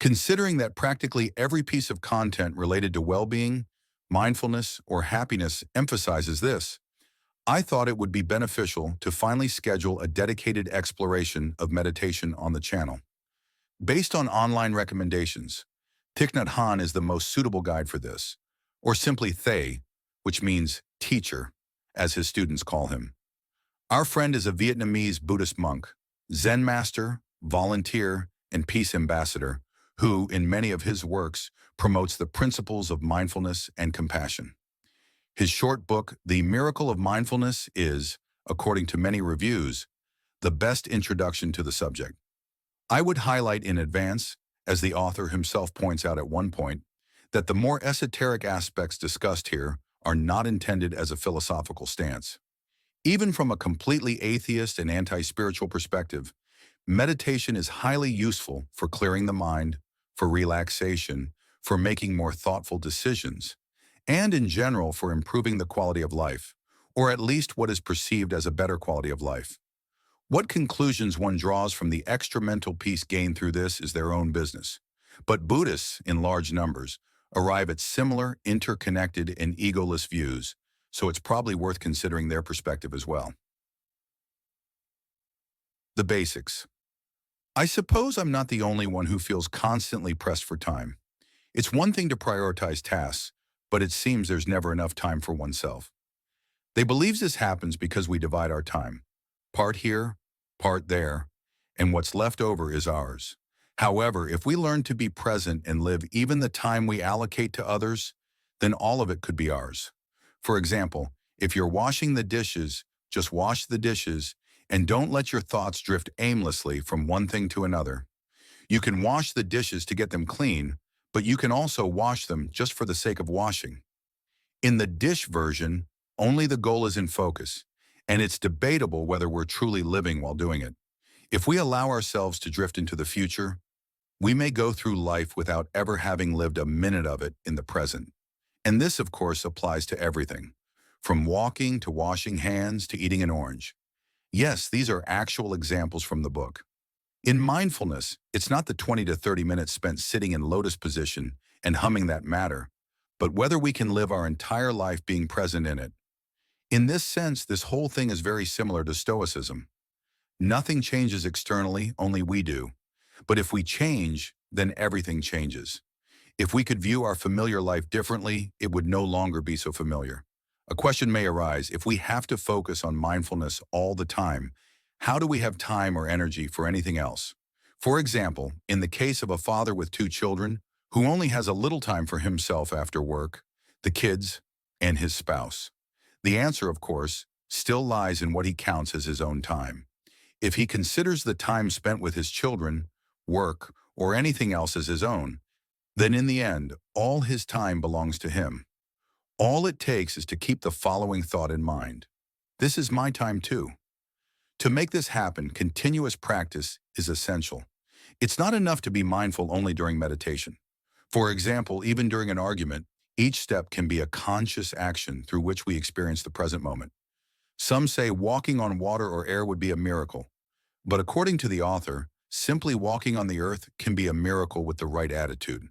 Considering that practically every piece of content related to well-being, mindfulness, or happiness emphasizes this, I thought it would be beneficial to finally schedule a dedicated exploration of meditation on the channel. Based on online recommendations, Thich Nhat Hanh is the most suitable guide for this, or simply Thay, which means teacher, as his students call him. Our friend is a Vietnamese Buddhist monk, Zen master, volunteer, and peace ambassador, who, in many of his works, promotes the principles of mindfulness and compassion. His short book, The Miracle of Mindfulness, is, according to many reviews, the best introduction to the subject. I would highlight in advance, as the author himself points out at one point, that the more esoteric aspects discussed here are not intended as a philosophical stance. Even from a completely atheist and anti-spiritual perspective, meditation is highly useful for clearing the mind, for relaxation, for making more thoughtful decisions, and in general for improving the quality of life, or at least what is perceived as a better quality of life. What conclusions one draws from the extra mental peace gained through this is their own business. But Buddhists, in large numbers, arrive at similar, interconnected, and egoless views, so it's probably worth considering their perspective as well. The basics. I suppose I'm not the only one who feels constantly pressed for time. It's one thing to prioritize tasks, but it seems there's never enough time for oneself. They believe this happens because we divide our time. Part here, part there, and what's left over is ours. However, if we learn to be present and live even the time we allocate to others, then all of it could be ours. For example, if you're washing the dishes, just wash the dishes and don't let your thoughts drift aimlessly from one thing to another. You can wash the dishes to get them clean, but you can also wash them just for the sake of washing. In the dish version, only the goal is in focus, and it's debatable whether we're truly living while doing it. If we allow ourselves to drift into the future, we may go through life without ever having lived a minute of it in the present. And this, of course, applies to everything, from walking to washing hands to eating an orange. Yes, these are actual examples from the book. In mindfulness, it's not the 20 to 30 minutes spent sitting in lotus position and humming that matter, but whether we can live our entire life being present in it. In this sense, this whole thing is very similar to Stoicism. Nothing changes externally, only we do. But if we change, then everything changes. If we could view our familiar life differently, it would no longer be so familiar. A question may arise: if we have to focus on mindfulness all the time, how do we have time or energy for anything else? For example, in the case of a father with two children who only has a little time for himself after work, the kids, and his spouse. The answer, of course, still lies in what he counts as his own time. If he considers the time spent with his children, work, or anything else as his own, then in the end, all his time belongs to him. All it takes is to keep the following thought in mind: this is my time too. To make this happen, continuous practice is essential. It's not enough to be mindful only during meditation. For example, even during an argument, each step can be a conscious action through which we experience the present moment. Some say walking on water or air would be a miracle, but according to the author, simply walking on the earth can be a miracle with the right attitude.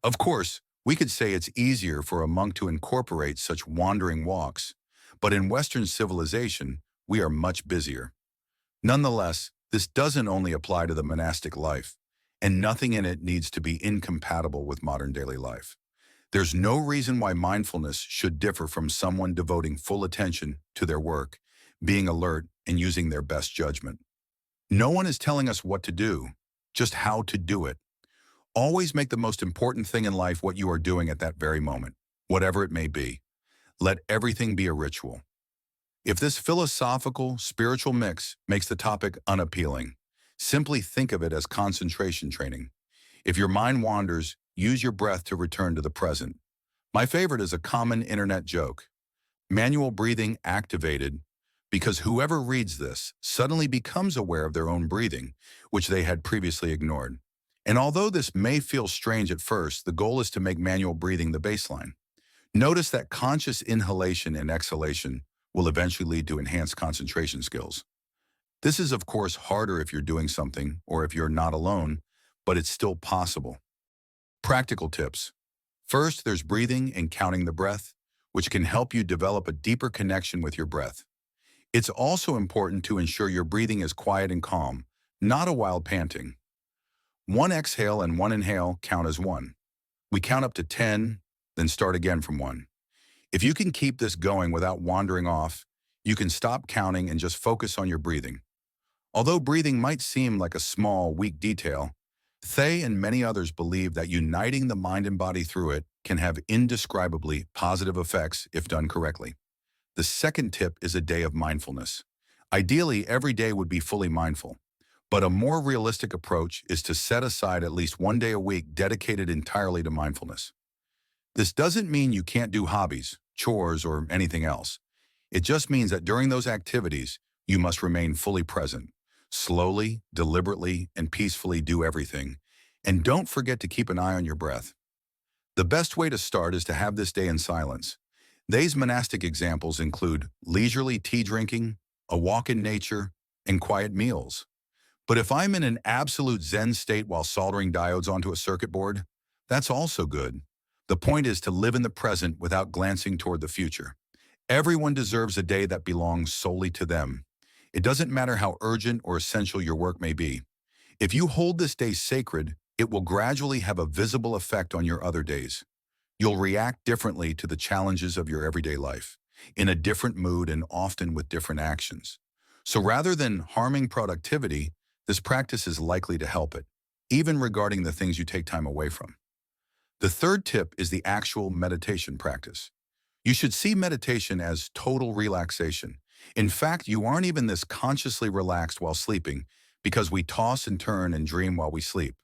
Of course, we could say it's easier for a monk to incorporate such wandering walks, but in Western civilization, we are much busier. Nonetheless, this doesn't only apply to the monastic life, and nothing in it needs to be incompatible with modern daily life. There's no reason why mindfulness should differ from someone devoting full attention to their work, being alert, and using their best judgment. No one is telling us what to do, just how to do it. Always make the most important thing in life what you are doing at that very moment, whatever it may be. Let everything be a ritual. If this philosophical, spiritual mix makes the topic unappealing, simply think of it as concentration training. If your mind wanders, use your breath to return to the present. My favorite is a common internet joke: manual breathing activated, because whoever reads this suddenly becomes aware of their own breathing, which they had previously ignored. And although this may feel strange at first, the goal is to make manual breathing the baseline. Notice that conscious inhalation and exhalation will eventually lead to enhanced concentration skills. This is, of course, harder if you're doing something or if you're not alone, but it's still possible. Practical tips. First, there's breathing and counting the breath, which can help you develop a deeper connection with your breath. It's also important to ensure your breathing is quiet and calm, not a wild panting. One exhale and one inhale count as one. We count up to 10, then start again from one. If you can keep this going without wandering off, you can stop counting and just focus on your breathing. Although breathing might seem like a small, weak detail, Thay and many others believe that uniting the mind and body through it can have indescribably positive effects if done correctly. The second tip is a day of mindfulness. Ideally, every day would be fully mindful, but a more realistic approach is to set aside at least one day a week dedicated entirely to mindfulness. This doesn't mean you can't do hobbies, chores, or anything else. It just means that during those activities, you must remain fully present. Slowly, deliberately, and peacefully do everything. And don't forget to keep an eye on your breath. The best way to start is to have this day in silence. These monastic examples include leisurely tea drinking, a walk in nature, and quiet meals. But if I'm in an absolute Zen state while soldering diodes onto a circuit board, that's also good. The point is to live in the present without glancing toward the future. Everyone deserves a day that belongs solely to them. It doesn't matter how urgent or essential your work may be. If you hold this day sacred, it will gradually have a visible effect on your other days. You'll react differently to the challenges of your everyday life, in a different mood and often with different actions. So rather than harming productivity, this practice is likely to help it, even regarding the things you take time away from. The third tip is the actual meditation practice. You should see meditation as total relaxation. In fact, you aren't even this consciously relaxed while sleeping because we toss and turn and dream while we sleep.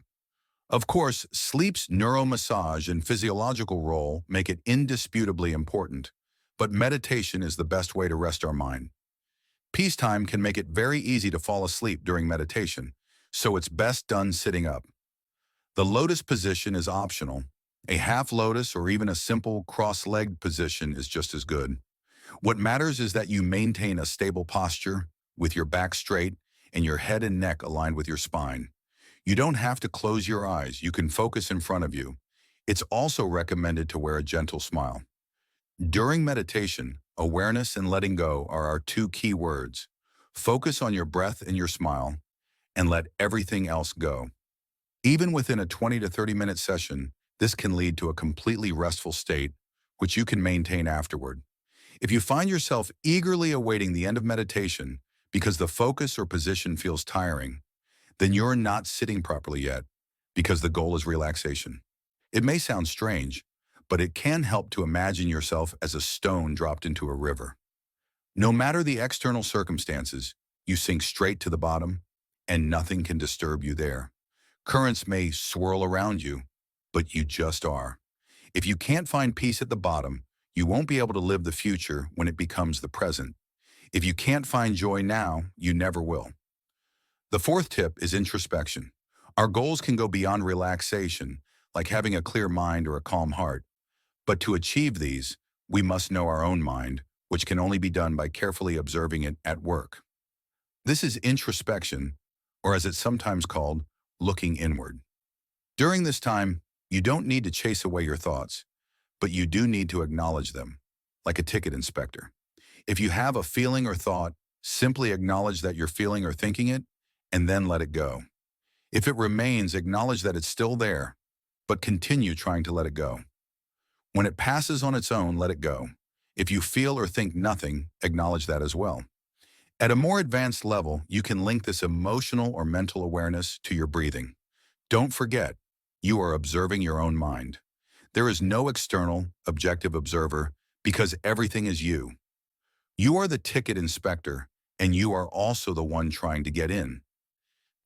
Of course, sleep's neuromassage and physiological role make it indisputably important, but meditation is the best way to rest our mind. Peacetime can make it very easy to fall asleep during meditation, so it's best done sitting up. The lotus position is optional. A half lotus or even a simple cross-legged position is just as good. What matters is that you maintain a stable posture with your back straight and your head and neck aligned with your spine. You don't have to close your eyes. You can focus in front of you. It's also recommended to wear a gentle smile. During meditation, awareness and letting go are our two key words. Focus on your breath and your smile, and let everything else go. Even within a 20 to 30-minute session, this can lead to a completely restful state, which you can maintain afterward. If you find yourself eagerly awaiting the end of meditation because the focus or position feels tiring, then you're not sitting properly yet, because the goal is relaxation. It may sound strange, but it can help to imagine yourself as a stone dropped into a river. No matter the external circumstances, you sink straight to the bottom, and nothing can disturb you there. Currents may swirl around you, but you just are. If you can't find peace at the bottom, you won't be able to live the future when it becomes the present. If you can't find joy now, you never will. The fourth tip is introspection. Our goals can go beyond relaxation, like having a clear mind or a calm heart. But to achieve these, we must know our own mind, which can only be done by carefully observing it at work. This is introspection, or as it's sometimes called, looking inward. During this time, you don't need to chase away your thoughts, but you do need to acknowledge them, like a ticket inspector. If you have a feeling or thought, simply acknowledge that you're feeling or thinking it, and then let it go. If it remains, acknowledge that it's still there, but continue trying to let it go. When it passes on its own, let it go. If you feel or think nothing, acknowledge that as well. At a more advanced level, you can link this emotional or mental awareness to your breathing. Don't forget, you are observing your own mind. There is no external, objective observer because everything is you. You are the ticket inspector, and you are also the one trying to get in.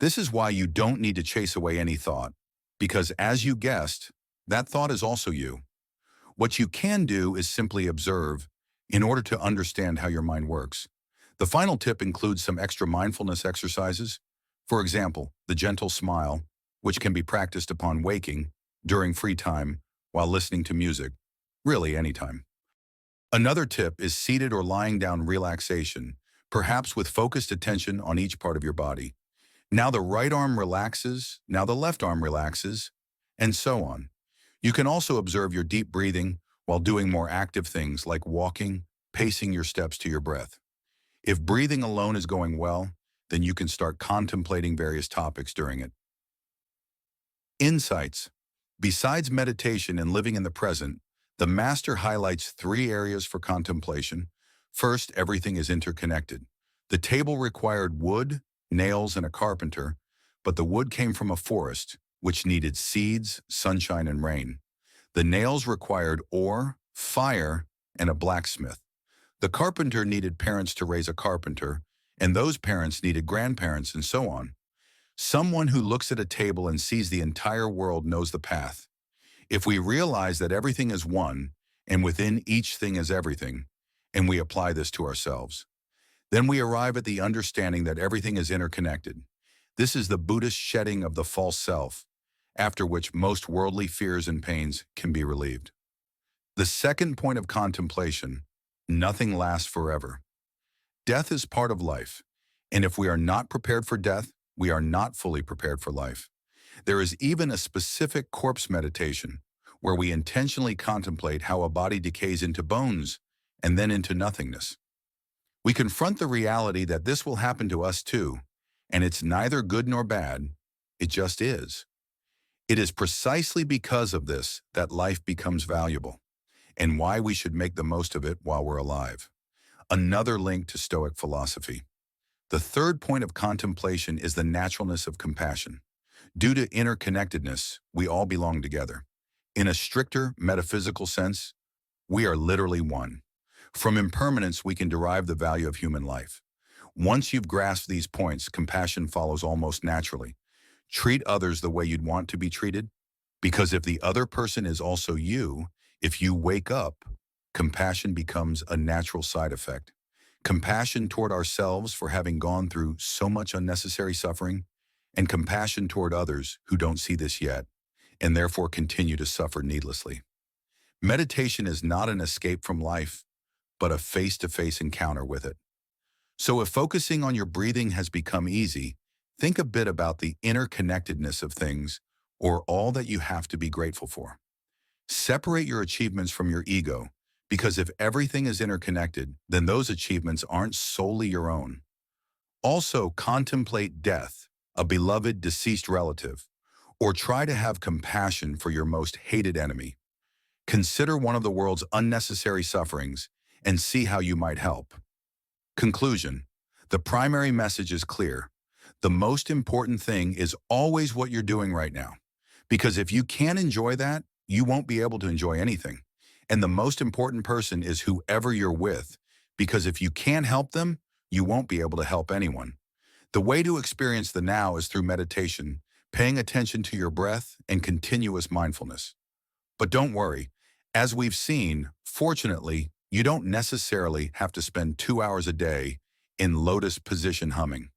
This is why you don't need to chase away any thought, because as you guessed, that thought is also you. What you can do is simply observe in order to understand how your mind works. The final tip includes some extra mindfulness exercises. For example, the gentle smile, which can be practiced upon waking, during free time, while listening to music, really anytime. Another tip is seated or lying down relaxation, perhaps with focused attention on each part of your body. Now the right arm relaxes, now the left arm relaxes, and so on. You can also observe your deep breathing while doing more active things like walking, pacing your steps to your breath. If breathing alone is going well, then you can start contemplating various topics during it. Insights. Besides meditation and living in the present, the master highlights three areas for contemplation. First, everything is interconnected. The table required wood, nails, and a carpenter, but the wood came from a forest, which needed seeds, sunshine, and rain. The nails required ore, fire, and a blacksmith. The carpenter needed parents to raise a carpenter, and those parents needed grandparents, and so on. Someone who looks at a table and sees the entire world knows the path. If we realize that everything is one, and within each thing is everything, and we apply this to ourselves, then we arrive at the understanding that everything is interconnected. This is the Buddhist shedding of the false self, after which most worldly fears and pains can be relieved. The second point of contemplation: nothing lasts forever. Death is part of life, and if we are not prepared for death, we are not fully prepared for life. There is even a specific corpse meditation where we intentionally contemplate how a body decays into bones and then into nothingness. We confront the reality that this will happen to us too, and it's neither good nor bad, it just is. It is precisely because of this that life becomes valuable, and why we should make the most of it while we're alive. Another link to Stoic philosophy. The third point of contemplation is the naturalness of compassion. Due to interconnectedness, we all belong together. In a stricter metaphysical sense, we are literally one. From impermanence, we can derive the value of human life. Once you've grasped these points, compassion follows almost naturally. Treat others the way you'd want to be treated, because if the other person is also you, if you wake up, compassion becomes a natural side effect. Compassion toward ourselves for having gone through so much unnecessary suffering, and compassion toward others who don't see this yet, and therefore continue to suffer needlessly. Meditation is not an escape from life, but a face-to-face encounter with it. So if focusing on your breathing has become easy, think a bit about the interconnectedness of things, or all that you have to be grateful for. Separate your achievements from your ego, because if everything is interconnected, then those achievements aren't solely your own. Also, contemplate death, a beloved deceased relative, or try to have compassion for your most hated enemy. Consider one of the world's unnecessary sufferings and see how you might help. Conclusion. The primary message is clear. The most important thing is always what you're doing right now, because if you can't enjoy that, you won't be able to enjoy anything. And the most important person is whoever you're with, because if you can't help them, you won't be able to help anyone. The way to experience the now is through meditation, paying attention to your breath, and continuous mindfulness. But don't worry, as we've seen, fortunately, you don't necessarily have to spend 2 hours a day in lotus position humming.